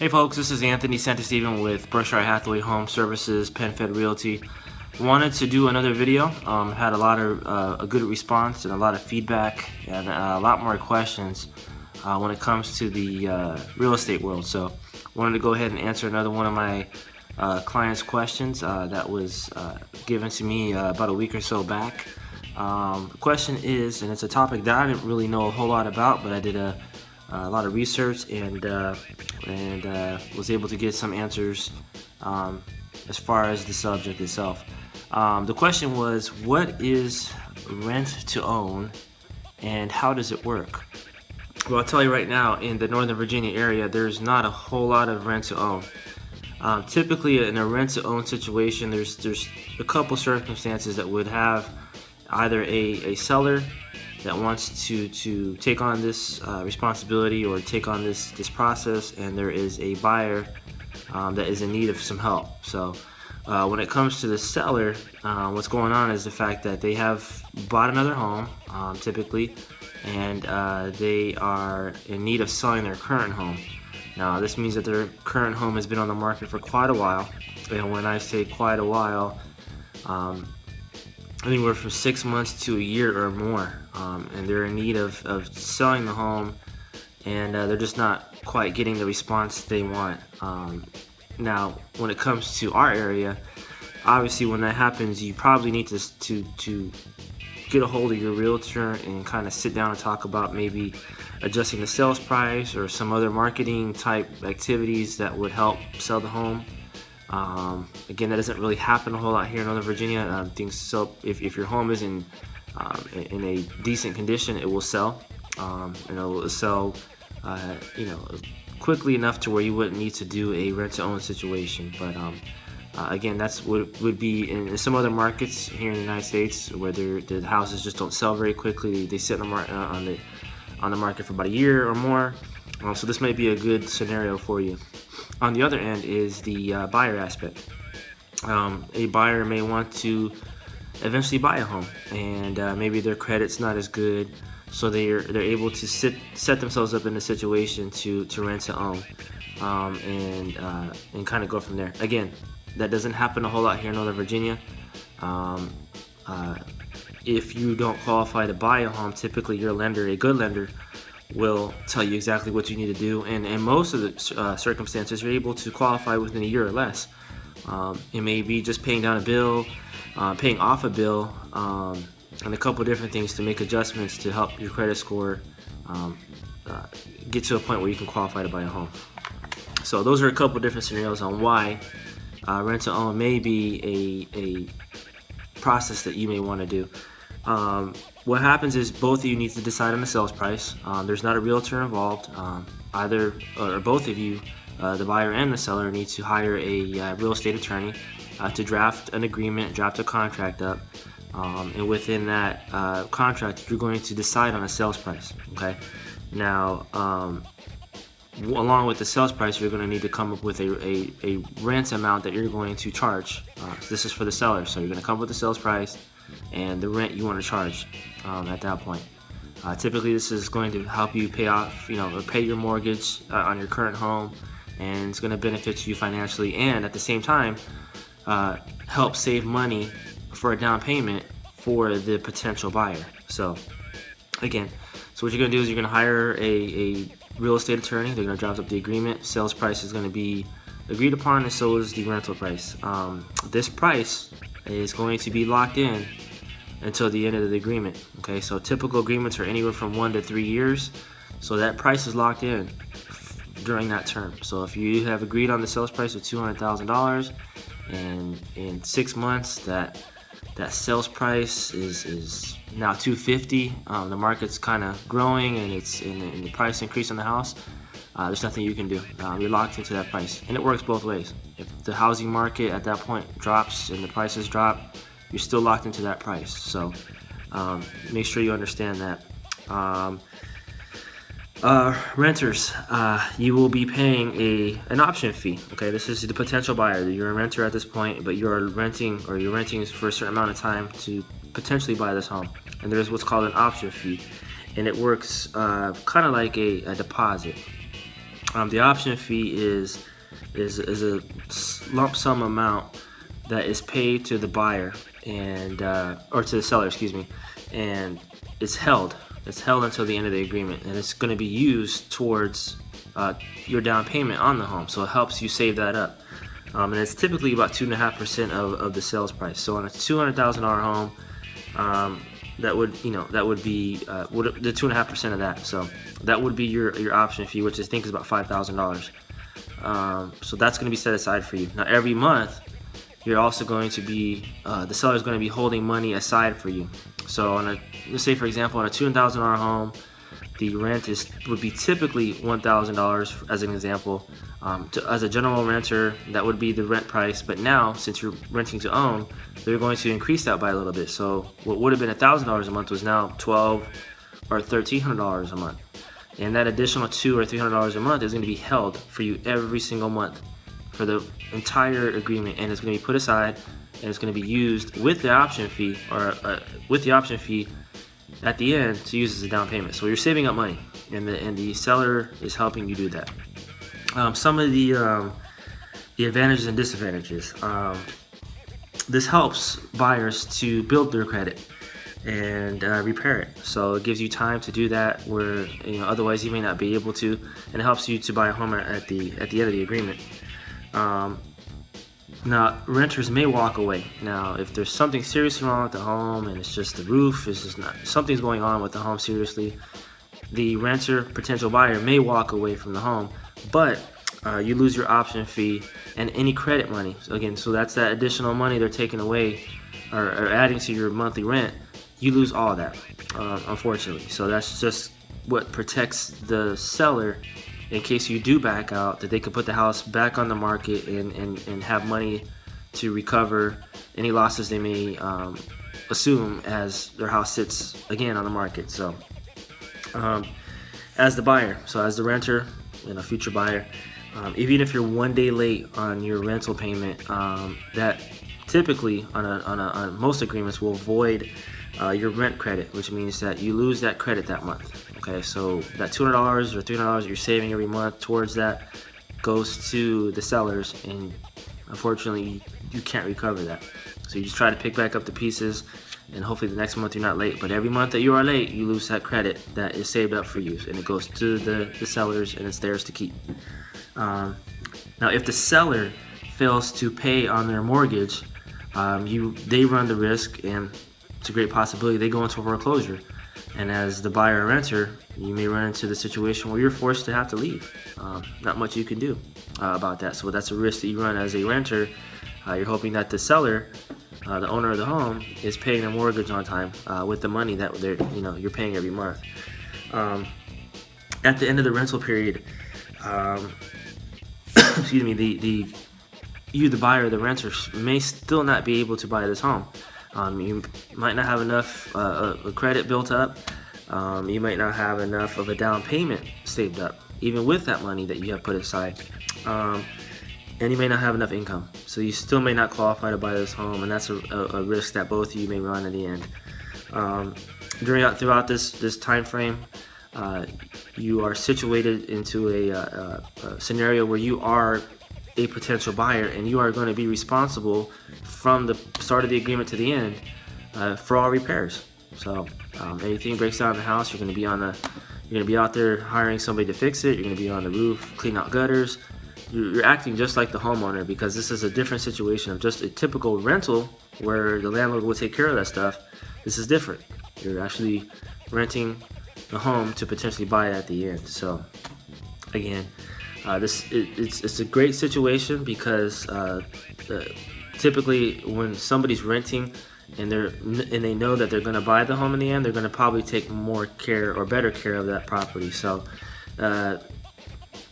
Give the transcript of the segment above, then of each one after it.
Hey folks, this is Anthony Santistevan with Berkshire Hathaway Home Services, PenFed Realty. Wanted to do another video. Had a lot of a good response and a lot of feedback and a lot more questions when it comes to the real estate world. So wanted to go ahead and answer another one of my clients' questions that was given to me about a week or so back. The question is, and it's a topic that I didn't really know a whole lot about, but I did a lot of research and was able to get some answers as far as the subject itself. The question was, what is rent to own and how does it work? Well, I'll tell you right now, in the Northern Virginia area, there's not a whole lot of rent to own. Typically in a rent to own situation, there's a couple circumstances that would have either a seller that wants to take on this responsibility or take on this process, and there is a buyer that is in need of some help. So when it comes to the seller, what's going on is the fact that they have bought another home typically, and they are in need of selling their current home. Now this means that their current home has been on the market for quite a while, and when I say quite a while, anywhere from 6 months to a year or more, and they're in need of selling the home, and they're just not quite getting the response they want. Now when it comes to our area, obviously when that happens, you probably need to get a hold of your realtor and kind of sit down and talk about maybe adjusting the sales price or some other marketing type activities that would help sell the home. Again, that doesn't really happen a whole lot here in Northern Virginia. Things sell if your home is in a decent condition, it will sell. It will sell, quickly enough to where you wouldn't need to do a rent-to-own situation. But again, that's what would be in some other markets here in the United States where the houses just don't sell very quickly. They sit on the market for about a year or more. So this might be a good scenario for you. On the other end is the buyer aspect. A buyer may want to eventually buy a home, and maybe their credit's not as good, so they're able to set themselves up in a situation to rent to own, and kind of go from there. Again, that doesn't happen a whole lot here in Northern Virginia. If you don't qualify to buy a home, typically your lender, a good lender, will tell you exactly what you need to do, and in most of the circumstances you're able to qualify within a year or less. It may be just paying down a bill, paying off a bill, and a couple different things to make adjustments to help your credit score get to a point where you can qualify to buy a home. So those are a couple different scenarios on why rent to own may be a process that you may want to do. What happens is both of you need to decide on the sales price. There's not a realtor involved. Either or both of you, the buyer and the seller, need to hire a real estate attorney to draft an agreement, draft a contract up, and within that contract, you're going to decide on a sales price. Okay. Now, along with the sales price, you're going to need to come up with a rent amount that you're going to charge. So this is for the seller. So you're going to come up with the sales price and the rent you want to charge at that point. Typically, this is going to help you pay off, or pay your mortgage on your current home, and it's going to benefit you financially, and at the same time, help save money for a down payment for the potential buyer. So, again, what you're going to do is you're going to hire a real estate attorney. They're going to draft up the agreement. Sales price is going to be agreed upon, and so is the rental price. This price is going to be locked in until the end of the agreement. Okay, so typical agreements are anywhere from 1 to 3 years, so that price is locked in during that term. So if you have agreed on the sales price of $200,000, and in 6 months that sales price is now $250,000, the market's kind of growing and it's in the price increase on the house, there's nothing you can do. You're locked into that price, and it works both ways. If the housing market at that point drops and the prices drop, you're still locked into that price. So make sure you understand that. Renters, you will be paying an option fee. Okay, this is the potential buyer. You're a renter at this point, but you're renting for a certain amount of time to potentially buy this home. And there's what's called an option fee, and it works kind of like a deposit. The option fee is a lump sum amount that is paid to the buyer and or to the seller, excuse me, and it's held. It's held until the end of the agreement, and it's going to be used towards your down payment on the home. So it helps you save that up, and it's typically about 2.5% of the sales price. So on a $200,000 home, that would be the 2.5% of that. So that would be your option fee, which I think is about $5,000. So that's going to be set aside for you. Now every month, you're also going to be the seller is going to be holding money aside for you. So let's say for example, on a $200,000 home, the rent would be typically $1,000 as an example. As a general renter, that would be the rent price. But now, since you're renting to own, they're going to increase that by a little bit. So what would have been $1,000 a month was now $1,200 or $1,300 a month. And that additional $200 or $300 a month is going to be held for you every single month for the entire agreement, and it's going to be put aside, and it's going to be used with the option fee at the end to use as a down payment. So you're saving up money, and the seller is helping you do that. Some of the advantages and disadvantages. This helps buyers to build their credit and repair it. So it gives you time to do that where otherwise you may not be able to, and it helps you to buy a home at the end of the agreement. Now, renters may walk away. Now, if there's something seriously wrong with the home and it's just the roof, it's just not, something's going on with the home seriously, the renter, potential buyer, may walk away from the home, but you lose your option fee and any credit money. So again, so that's that additional money they're taking away or adding to your monthly rent. You lose all of that, unfortunately. So that's just what protects the seller in case you do back out, that they could put the house back on the market and have money to recover any losses they may assume as their house sits again on the market. So as the buyer, so as the renter and a future buyer, even if you're 1 day late on your rental payment, that typically on most agreements will void your rent credit, which means that you lose that credit that month. Okay, so that $200 or $300 you're saving every month towards that goes to the sellers, and unfortunately you can't recover that. So you just try to pick back up the pieces, and hopefully the next month you're not late. But every month that you are late, you lose that credit that is saved up for you, and it goes to the sellers, and it's theirs to keep. Now, if the seller fails to pay on their mortgage, they run the risk, and it's a great possibility they go into foreclosure. And as the buyer or renter, you may run into the situation where you're forced to have to leave. Not much you can do about that. So that's a risk that you run as a renter. You're hoping that the seller, the owner of the home, is paying their mortgage on time with the money that you're paying every month. At the end of the rental period, excuse me, the buyer or the renter may still not be able to buy this home. You might not have enough credit built up. You might not have enough of a down payment saved up, even with that money that you have put aside. And you may not have enough income. So you still may not qualify to buy this home, and that's a risk that both of you may run in the end. Throughout this time frame, you are situated into a scenario where you are a potential buyer, and you are going to be responsible from the start of the agreement to the end for all repairs. So anything breaks down in the house, you're going to be out there hiring somebody to fix it. You're going to be on the roof, clean out gutters. You're acting just like the homeowner, because this is a different situation of just a typical rental where the landlord will take care of that stuff. This is different. You're actually renting the home to potentially buy it at the end. So again, it's a great situation, because typically when somebody's renting and they know that they're going to buy the home in the end, they're going to probably take more care or better care of that property. So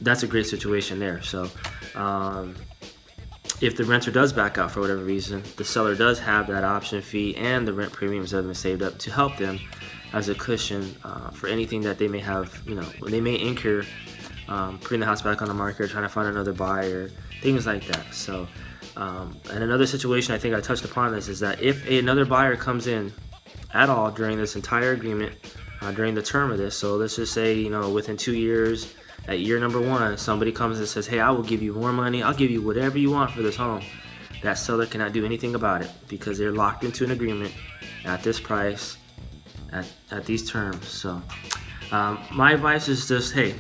that's a great situation there. So if the renter does back out for whatever reason, the seller does have that option fee and the rent premiums that have been saved up to help them as a cushion for anything that they may have, they may incur putting the house back on the market, or trying to find another buyer, things like that. So, and another situation I think I touched upon this is that if another buyer comes in at all during this entire agreement, during the term of this, so let's just say, within 2 years, at year number 1, somebody comes and says, hey, I will give you more money, I'll give you whatever you want for this home, that seller cannot do anything about it because they're locked into an agreement at this price, at these terms. So my advice is just, hey,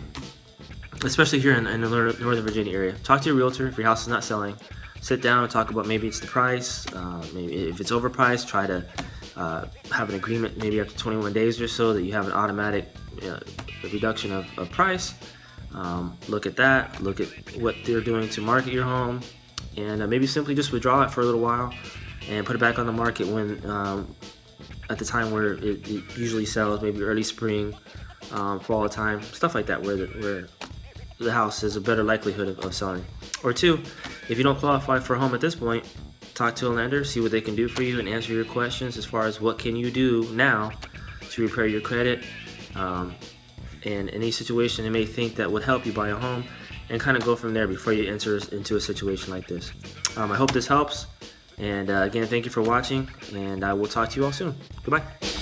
especially here in the Northern Virginia area, talk to your realtor if your house is not selling. Sit down and talk about maybe it's the price, maybe if it's overpriced, try to have an agreement maybe after 21 days or so that you have an automatic reduction of price. Look at that, look at what they're doing to market your home, and maybe simply just withdraw it for a little while and put it back on the market when at the time where it usually sells, maybe early spring, fall time, stuff like that, where the house has a better likelihood of selling. Or 2, if you don't qualify for a home at this point, talk to a lender, see what they can do for you, and answer your questions as far as what can you do now to repair your credit, and any situation they may think that would help you buy a home, and kind of go from there before you enter into a situation like this. I hope this helps, and again, thank you for watching, and I will talk to you all soon. Goodbye.